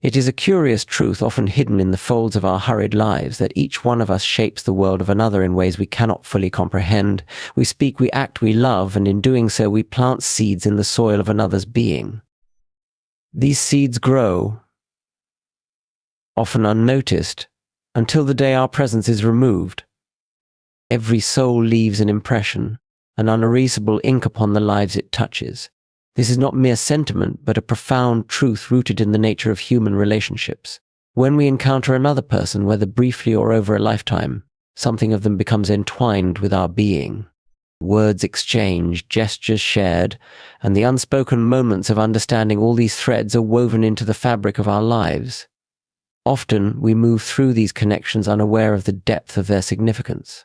It is a curious truth often hidden in the folds of our hurried lives that each one of us shapes the world of another in ways we cannot fully comprehend. We speak, we act, we love, and in doing so we plant seeds in the soil of another's being. These seeds grow, often unnoticed, until the day our presence is removed. Every soul leaves an impression, an unerasable ink upon the lives it touches. This is not mere sentiment, but a profound truth rooted in the nature of human relationships. When we encounter another person, whether briefly or over a lifetime, something of them becomes entwined with our being. Words exchanged, gestures shared, and the unspoken moments of understanding, all these threads are woven into the fabric of our lives. Often we move through these connections unaware of the depth of their significance.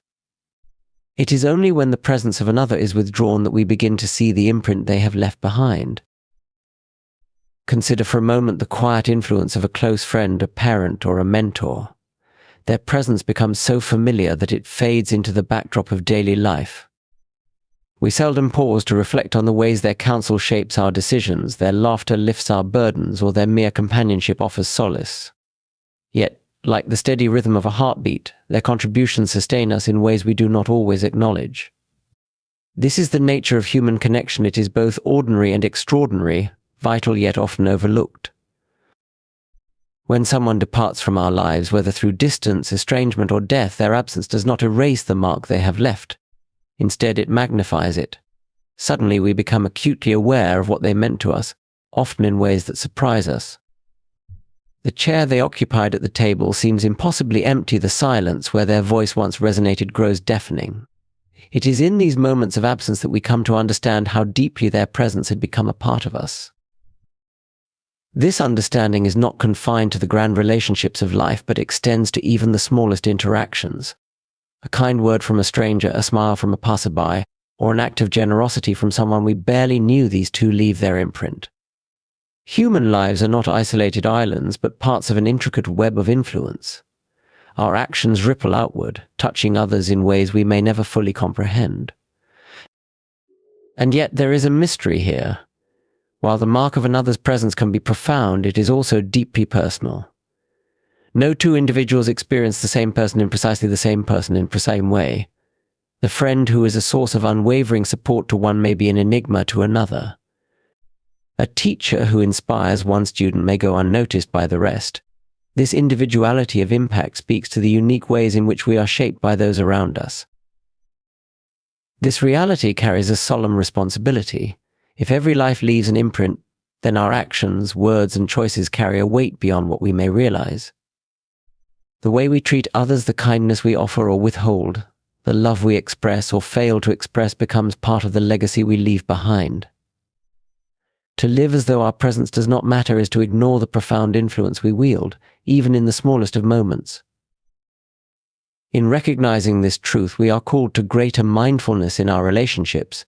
It is only when the presence of another is withdrawn that we begin to see the imprint they have left behind. Consider for a moment the quiet influence of a close friend, a parent, or a mentor. Their presence becomes so familiar that it fades into the backdrop of daily life. We seldom pause to reflect on the ways their counsel shapes our decisions, their laughter lifts our burdens, or their mere companionship offers solace. Yet, like the steady rhythm of a heartbeat, their contributions sustain us in ways we do not always acknowledge. This is the nature of human connection. It is both ordinary and extraordinary, vital yet often overlooked. When someone departs from our lives, whether through distance, estrangement, or death, their absence does not erase the mark they have left. Instead, it magnifies it. Suddenly we become acutely aware of what they meant to us, often in ways that surprise us. The chair they occupied at the table seems impossibly empty. The silence where their voice once resonated grows deafening. It is in these moments of absence that we come to understand how deeply their presence had become a part of us. This understanding is not confined to the grand relationships of life, but extends to even the smallest interactions. A kind word from a stranger, a smile from a passerby, or an act of generosity from someone we barely knew, these too leave their imprint. Human lives are not isolated islands, but parts of an intricate web of influence. Our actions ripple outward, touching others in ways we may never fully comprehend. And yet there is a mystery here. While the mark of another's presence can be profound, it is also deeply personal. No two individuals experience the same person in precisely the same way. The friend who is a source of unwavering support to one may be an enigma to another. A teacher who inspires one student may go unnoticed by the rest. This individuality of impact speaks to the unique ways in which we are shaped by those around us. This reality carries a solemn responsibility. If every life leaves an imprint, then our actions, words, and choices carry a weight beyond what we may realize. The way we treat others, the kindness we offer or withhold, the love we express or fail to express becomes part of the legacy we leave behind. To live as though our presence does not matter is to ignore the profound influence we wield, even in the smallest of moments. In recognizing this truth, we are called to greater mindfulness in our relationships.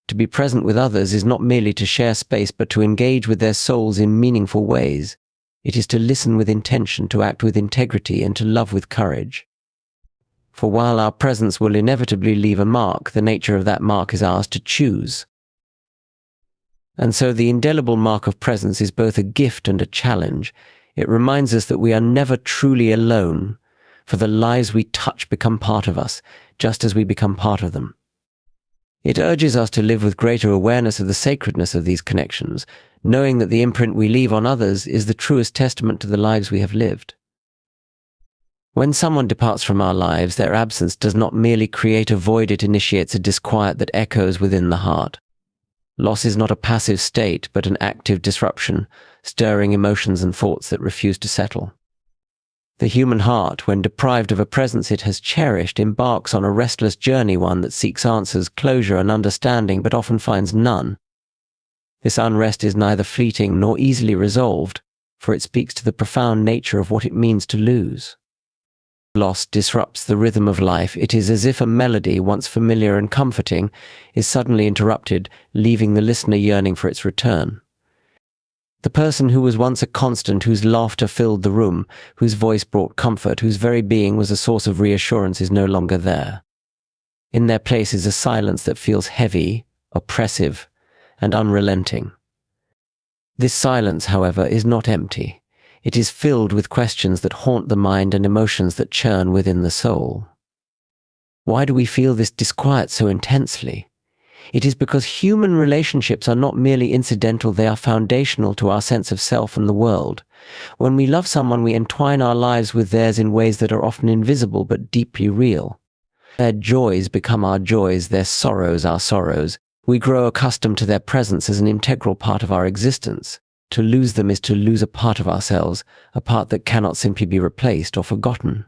To be present with others is not merely to share space, but to engage with their souls in meaningful ways. It is to listen with intention, to act with integrity, and to love with courage. For while our presence will inevitably leave a mark, the nature of that mark is ours to choose. And so the indelible mark of presence is both a gift and a challenge. It reminds us that we are never truly alone, for the lives we touch become part of us, just as we become part of them. It urges us to live with greater awareness of the sacredness of these connections, knowing that the imprint we leave on others is the truest testament to the lives we have lived. When someone departs from our lives, their absence does not merely create a void, it initiates a disquiet that echoes within the heart. Loss is not a passive state, but an active disruption, stirring emotions and thoughts that refuse to settle. The human heart, when deprived of a presence it has cherished, embarks on a restless journey, one that seeks answers, closure, and understanding, but often finds none. This unrest is neither fleeting nor easily resolved, for it speaks to the profound nature of what it means to lose. Loss disrupts the rhythm of life. It is as if a melody, once familiar and comforting, is suddenly interrupted, leaving the listener yearning for its return. The person who was once a constant, whose laughter filled the room, whose voice brought comfort, whose very being was a source of reassurance, is no longer there. In their place is a silence that feels heavy, oppressive, and unrelenting. This silence, however, is not empty. It is filled with questions that haunt the mind and emotions that churn within the soul. Why do we feel this disquiet so intensely? It is because human relationships are not merely incidental, they are foundational to our sense of self and the world. When we love someone, we entwine our lives with theirs in ways that are often invisible but deeply real. Their joys become our joys, their sorrows our sorrows. We grow accustomed to their presence as an integral part of our existence. To lose them is to lose a part of ourselves, a part that cannot simply be replaced or forgotten.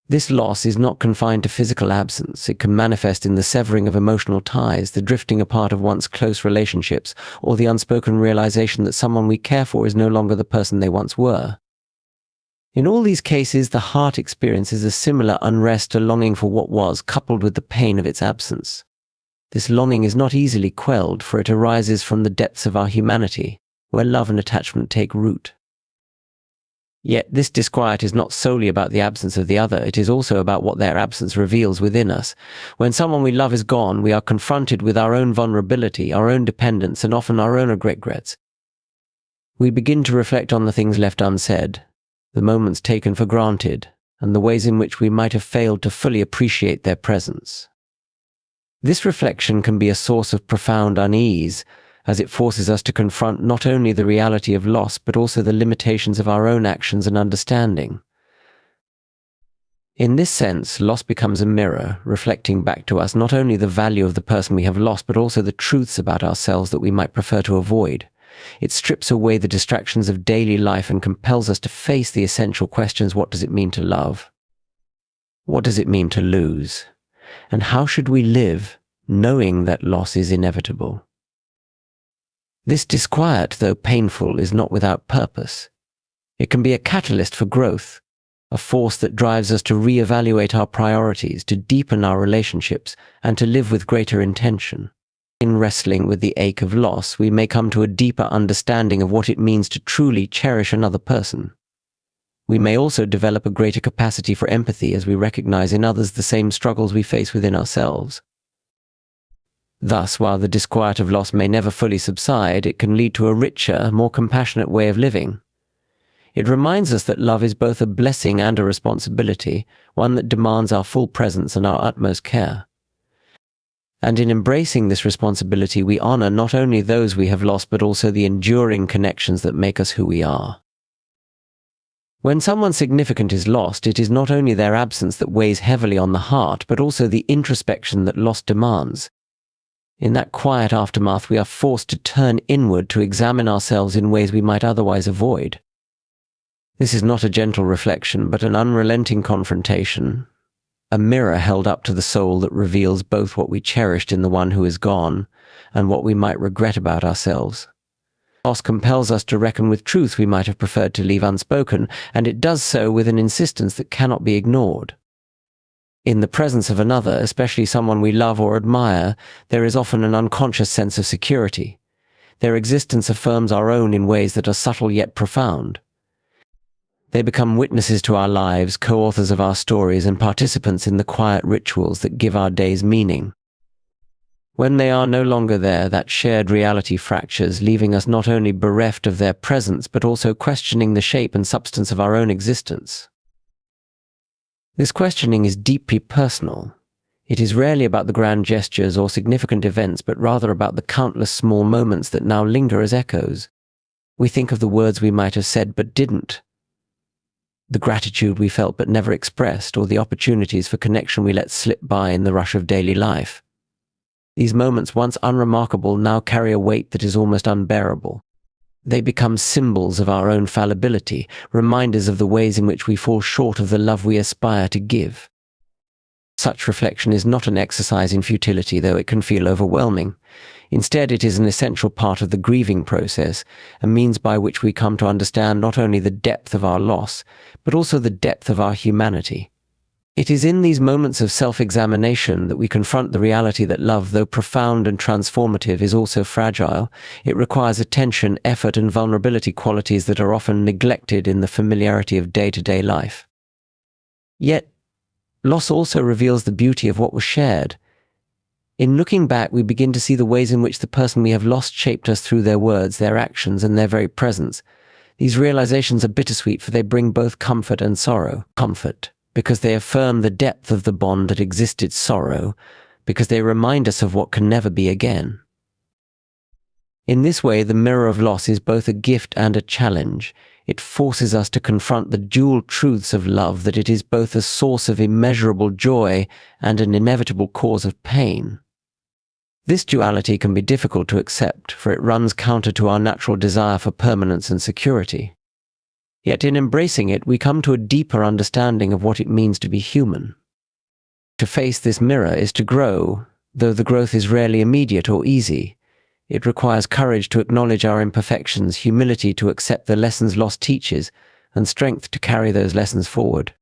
This loss is not confined to physical absence. It can manifest in the severing of emotional ties, the drifting apart of once close relationships, or the unspoken realization that someone we care for is no longer the person they once were. In all these cases, the heart experiences a similar unrest, a longing for what was, coupled with the pain of its absence. This longing is not easily quelled, for it arises from the depths of our humanity, where love and attachment take root. Yet this disquiet is not solely about the absence of the other, it is also about what their absence reveals within us. When someone we love is gone, we are confronted with our own vulnerability, our own dependence, and often our own regrets. We begin to reflect on the things left unsaid, the moments taken for granted, and the ways in which we might have failed to fully appreciate their presence. This reflection can be a source of profound unease, as it forces us to confront not only the reality of loss, but also the limitations of our own actions and understanding. In this sense, loss becomes a mirror, reflecting back to us not only the value of the person we have lost, but also the truths about ourselves that we might prefer to avoid. It strips away the distractions of daily life and compels us to face the essential questions: what does it mean to love? What does it mean to lose? And how should we live, knowing that loss is inevitable? This disquiet, though painful, is not without purpose. It can be a catalyst for growth, a force that drives us to reevaluate our priorities, to deepen our relationships, and to live with greater intention. In wrestling with the ache of loss, we may come to a deeper understanding of what it means to truly cherish another person. We may also develop a greater capacity for empathy as we recognize in others the same struggles we face within ourselves. Thus, while the disquiet of loss may never fully subside, it can lead to a richer, more compassionate way of living. It reminds us that love is both a blessing and a responsibility, one that demands our full presence and our utmost care. And in embracing this responsibility, we honor not only those we have lost, but also the enduring connections that make us who we are. When someone significant is lost, it is not only their absence that weighs heavily on the heart, but also the introspection that loss demands. In that quiet aftermath, we are forced to turn inward to examine ourselves in ways we might otherwise avoid. This is not a gentle reflection, but an unrelenting confrontation, a mirror held up to the soul that reveals both what we cherished in the one who is gone and what we might regret about ourselves. Loss compels us to reckon with truth we might have preferred to leave unspoken, and it does so with an insistence that cannot be ignored. In the presence of another, especially someone we love or admire, there is often an unconscious sense of security. Their existence affirms our own in ways that are subtle yet profound. They become witnesses to our lives, co-authors of our stories, and participants in the quiet rituals that give our days meaning. When they are no longer there, that shared reality fractures, leaving us not only bereft of their presence, but also questioning the shape and substance of our own existence. This questioning is deeply personal. It is rarely about the grand gestures or significant events, but rather about the countless small moments that now linger as echoes. We think of the words we might have said but didn't, the gratitude we felt but never expressed, or the opportunities for connection we let slip by in the rush of daily life. These moments, once unremarkable, now carry a weight that is almost unbearable. They become symbols of our own fallibility, reminders of the ways in which we fall short of the love we aspire to give. Such reflection is not an exercise in futility, though it can feel overwhelming. Instead, it is an essential part of the grieving process, a means by which we come to understand not only the depth of our loss, but also the depth of our humanity. It is in these moments of self-examination that we confront the reality that love, though profound and transformative, is also fragile. It requires attention, effort, and vulnerability, qualities that are often neglected in the familiarity of day-to-day life. Yet, loss also reveals the beauty of what was shared. In looking back, we begin to see the ways in which the person we have lost shaped us through their words, their actions, and their very presence. These realizations are bittersweet, for they bring both comfort and sorrow. Comfort, because they affirm the depth of the bond that existed. Sorrow, because they remind us of what can never be again. In this way, the mirror of loss is both a gift and a challenge. It forces us to confront the dual truths of love, that it is both a source of immeasurable joy and an inevitable cause of pain. This duality can be difficult to accept, for it runs counter to our natural desire for permanence and security. Yet in embracing it, we come to a deeper understanding of what it means to be human. To face this mirror is to grow, though the growth is rarely immediate or easy. It requires courage to acknowledge our imperfections, humility to accept the lessons loss teaches, and strength to carry those lessons forward.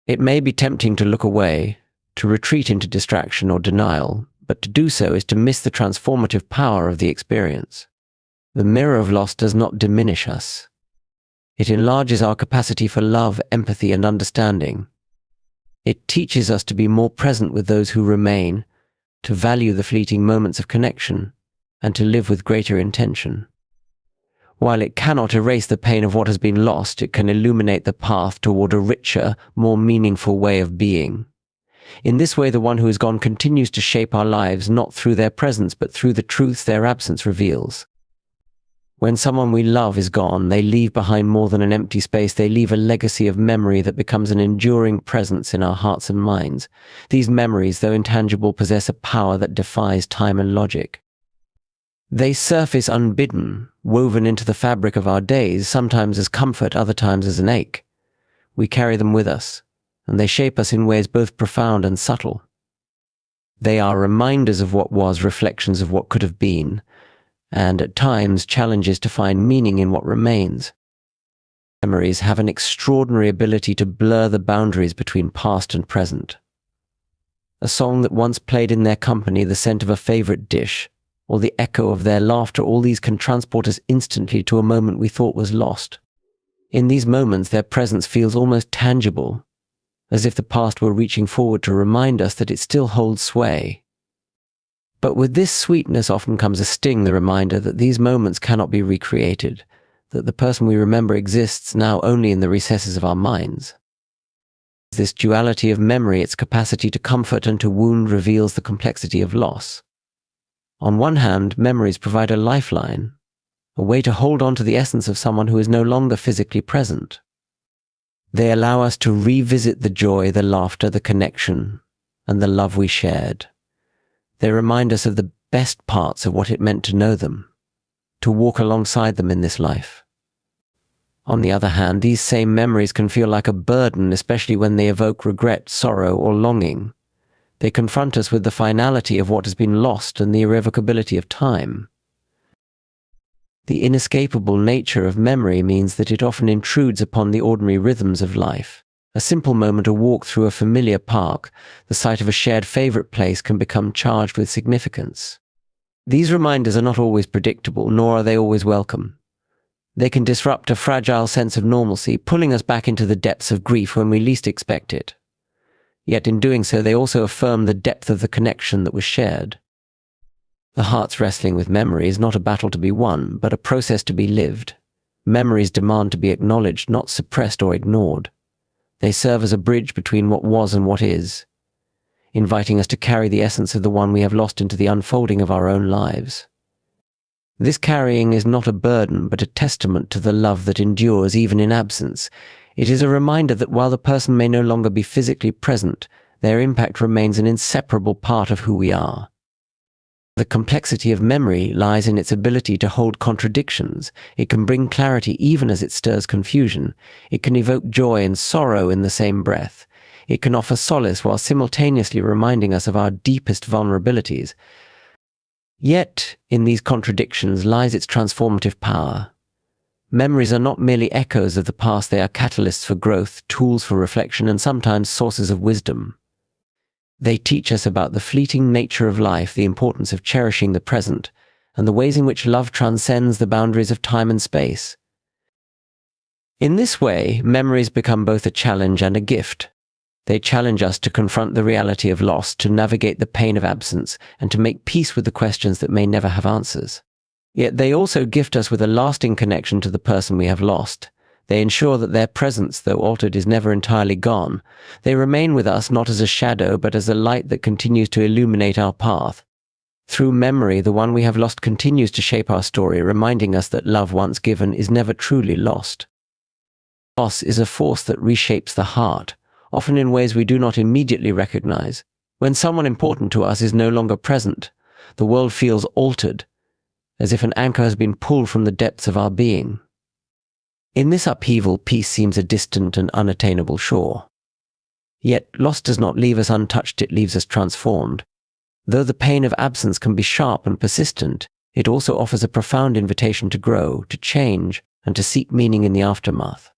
It may be tempting to look away, to retreat into distraction or denial, but to do so is to miss the transformative power of the experience. The mirror of loss does not diminish us. It enlarges our capacity for love, empathy, and understanding. It teaches us to be more present with those who remain, to value the fleeting moments of connection, and to live with greater intention. While it cannot erase the pain of what has been lost, it can illuminate the path toward a richer, more meaningful way of being. In this way, the one who is gone continues to shape our lives, not through their presence, but through the truths their absence reveals. When someone we love is gone, they leave behind more than an empty space. They leave a legacy of memory that becomes an enduring presence in our hearts and minds. These memories, though intangible, possess a power that defies time and logic. They surface unbidden, woven into the fabric of our days, sometimes as comfort, other times as an ache. We carry them with us, and they shape us in ways both profound and subtle. They are reminders of what was, reflections of what could have been, and at times challenges to find meaning in what remains. Memories have an extraordinary ability to blur the boundaries between past and present. A song that once played in their company, the scent of a favorite dish, or the echo of their laughter, all these can transport us instantly to a moment we thought was lost. In these moments, their presence feels almost tangible, as if the past were reaching forward to remind us that it still holds sway. But with this sweetness often comes a sting, the reminder that these moments cannot be recreated, that the person we remember exists now only in the recesses of our minds. This duality of memory, its capacity to comfort and to wound, reveals the complexity of loss. On one hand, memories provide a lifeline, a way to hold on to the essence of someone who is no longer physically present. They allow us to revisit the joy, the laughter, the connection, and the love we shared. They remind us of the best parts of what it meant to know them, to walk alongside them in this life. On the other hand, these same memories can feel like a burden, especially when they evoke regret, sorrow, or longing. They confront us with the finality of what has been lost and the irrevocability of time. The inescapable nature of memory means that it often intrudes upon the ordinary rhythms of life. A simple moment, a walk through a familiar park, the sight of a shared favorite place can become charged with significance. These reminders are not always predictable, nor are they always welcome. They can disrupt a fragile sense of normalcy, pulling us back into the depths of grief when we least expect it. Yet in doing so, they also affirm the depth of the connection that was shared. The heart's wrestling with memory is not a battle to be won, but a process to be lived. Memories demand to be acknowledged, not suppressed or ignored. They serve as a bridge between what was and what is, inviting us to carry the essence of the one we have lost into the unfolding of our own lives. This carrying is not a burden, but a testament to the love that endures even in absence. It is a reminder that while the person may no longer be physically present, their impact remains an inseparable part of who we are. The complexity of memory lies in its ability to hold contradictions. It can bring clarity even as it stirs confusion. It can evoke joy and sorrow in the same breath. It can offer solace while simultaneously reminding us of our deepest vulnerabilities. Yet, in these contradictions lies its transformative power. Memories are not merely echoes of the past, they are catalysts for growth, tools for reflection, and sometimes sources of wisdom. They teach us about the fleeting nature of life, the importance of cherishing the present, and the ways in which love transcends the boundaries of time and space. In this way, memories become both a challenge and a gift. They challenge us to confront the reality of loss, to navigate the pain of absence, and to make peace with the questions that may never have answers. Yet they also gift us with a lasting connection to the person we have lost. They ensure that their presence, though altered, is never entirely gone. They remain with us not as a shadow, but as a light that continues to illuminate our path. Through memory, the one we have lost continues to shape our story, reminding us that love once given is never truly lost. Loss is a force that reshapes the heart, often in ways we do not immediately recognize. When someone important to us is no longer present, the world feels altered, as if an anchor has been pulled from the depths of our being. In this upheaval, peace seems a distant and unattainable shore. Yet loss does not leave us untouched, it leaves us transformed. Though the pain of absence can be sharp and persistent, it also offers a profound invitation to grow, to change, and to seek meaning in the aftermath.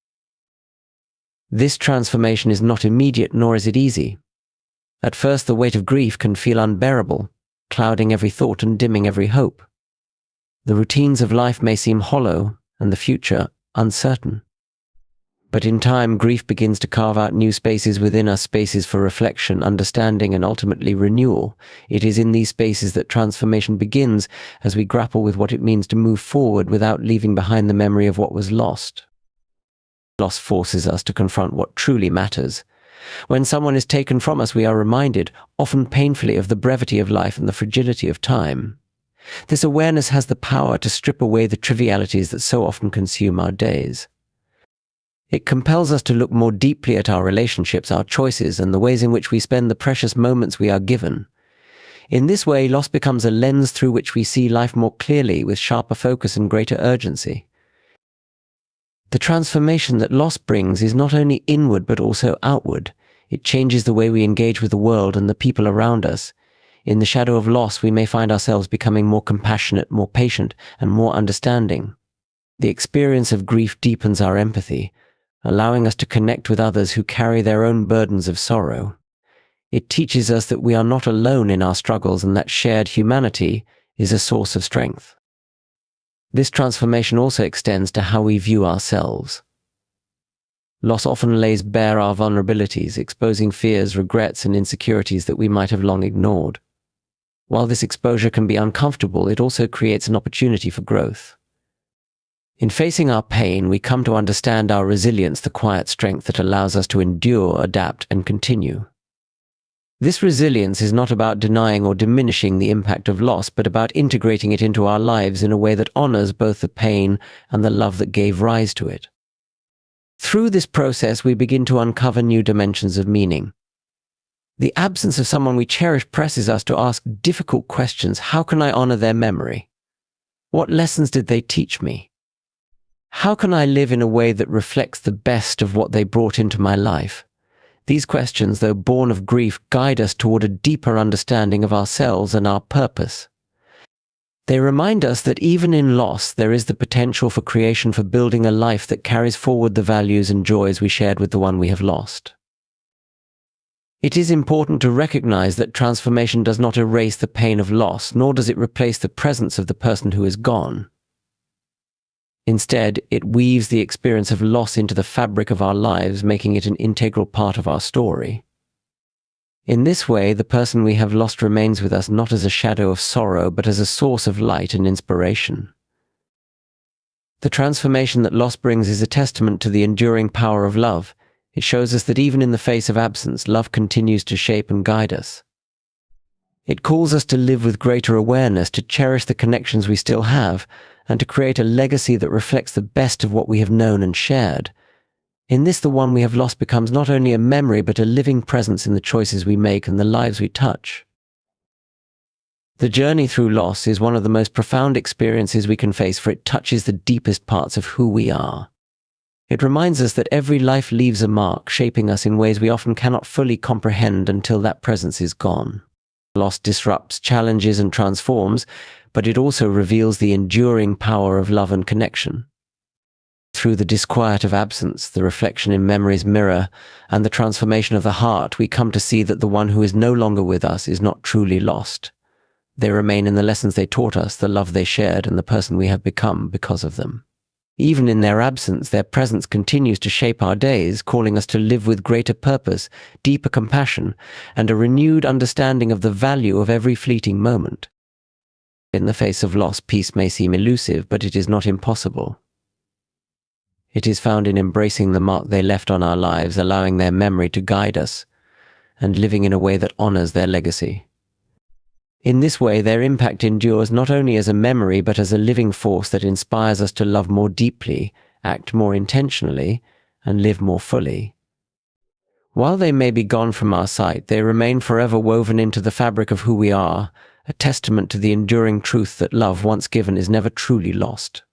This transformation is not immediate, nor is it easy. At first, the weight of grief can feel unbearable, clouding every thought and dimming every hope. The routines of life may seem hollow, and the future uncertain. But in time, grief begins to carve out new spaces within us, spaces for reflection, understanding, and ultimately renewal. It is in these spaces that transformation begins, as we grapple with what it means to move forward without leaving behind the memory of what was lost. Loss forces us to confront what truly matters. When someone is taken from us, we are reminded, often painfully, of the brevity of life and the fragility of time. This awareness has the power to strip away the trivialities that so often consume our days. It compels us to look more deeply at our relationships, our choices, and the ways in which we spend the precious moments we are given. In this way, loss becomes a lens through which we see life more clearly, with sharper focus and greater urgency. The transformation that loss brings is not only inward but also outward. It changes the way we engage with the world and the people around us. In the shadow of loss, we may find ourselves becoming more compassionate, more patient, and more understanding. The experience of grief deepens our empathy, allowing us to connect with others who carry their own burdens of sorrow. It teaches us that we are not alone in our struggles and that shared humanity is a source of strength. This transformation also extends to how we view ourselves. Loss often lays bare our vulnerabilities, exposing fears, regrets, and insecurities that we might have long ignored. While this exposure can be uncomfortable, it also creates an opportunity for growth. In facing our pain, we come to understand our resilience, the quiet strength that allows us to endure, adapt, and continue. This resilience is not about denying or diminishing the impact of loss, but about integrating it into our lives in a way that honors both the pain and the love that gave rise to it. Through this process, we begin to uncover new dimensions of meaning. The absence of someone we cherish presses us to ask difficult questions. How can I honor their memory? What lessons did they teach me? How can I live in a way that reflects the best of what they brought into my life? These questions, though born of grief, guide us toward a deeper understanding of ourselves and our purpose. They remind us that even in loss, there is the potential for creation, for building a life that carries forward the values and joys we shared with the one we have lost. It is important to recognize that transformation does not erase the pain of loss, nor does it replace the presence of the person who is gone. Instead, it weaves the experience of loss into the fabric of our lives, making it an integral part of our story. In this way, the person we have lost remains with us not as a shadow of sorrow, but as a source of light and inspiration. The transformation that loss brings is a testament to the enduring power of love. It shows us that even in the face of absence, love continues to shape and guide us. It calls us to live with greater awareness, to cherish the connections we still have, and to create a legacy that reflects the best of what we have known and shared. In this, the one we have lost becomes not only a memory, but a living presence in the choices we make and the lives we touch. The journey through loss is one of the most profound experiences we can face, for it touches the deepest parts of who we are. It reminds us that every life leaves a mark, shaping us in ways we often cannot fully comprehend until that presence is gone. Loss disrupts, challenges, and transforms, but it also reveals the enduring power of love and connection. Through the disquiet of absence, the reflection in memory's mirror, and the transformation of the heart, we come to see that the one who is no longer with us is not truly lost. They remain in the lessons they taught us, the love they shared, and the person we have become because of them. Even in their absence, their presence continues to shape our days, calling us to live with greater purpose, deeper compassion, and a renewed understanding of the value of every fleeting moment. In the face of loss, peace may seem elusive, but it is not impossible. It is found in embracing the mark they left on our lives, allowing their memory to guide us, and living in a way that honors their legacy. In this way, their impact endures not only as a memory, but as a living force that inspires us to love more deeply, act more intentionally, and live more fully. While they may be gone from our sight, they remain forever woven into the fabric of who we are, a testament to the enduring truth that love once given is never truly lost.